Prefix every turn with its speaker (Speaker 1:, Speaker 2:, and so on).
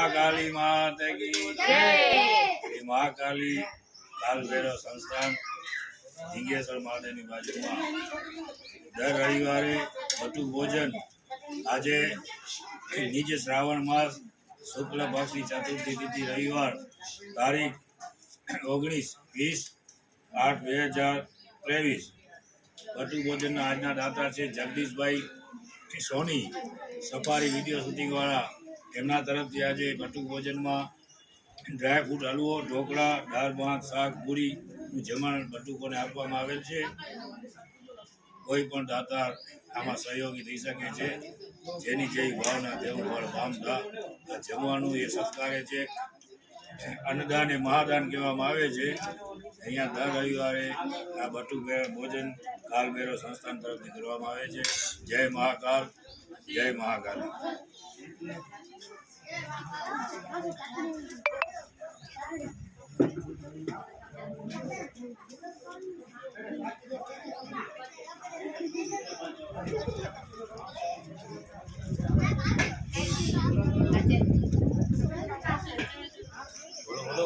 Speaker 1: महाकाली माता की जय। महाकाली काल भैरव संस्थान ढींगेश्वर महादेवની બાજુમાં દર રવિવારે બટુ ભોજન આજે નીચે શ્રાવણ માસ શુક્લ પક્ષની ચતુર્થી તિથિ રવિવાર તારીખ 19/20/2023 બટુ ભોજનના આજના દાતા છે જગદીશભાઈ સોની સફારી વિડીયો શૂટિંગ વાળા એમના તરફથી આજે બટુ ભોજનમાં ડ્રાય ફ્રૂટ હલવો ઢોકળા દાળ ભાત શાક પૂરીનું જમણ બટુકોને આપવામાં આવેલ છે। કોઈ પણ દાતા આમાં સહયોગી થઈ શકે છે જેની જેવી ભાવના તેવું ફળ પામતા આ જમવાનું એ સત્કારે છે અન્નદાન એ મહાદાન કહેવામાં આવે છે। અહીંયા દર રવિવારે આ બટુ ભોજન કાલ ભૈરવ સંસ્થાન તરફથી કરવામાં આવે છે। જય મહાકાલ જય મહાકાલી। બોલો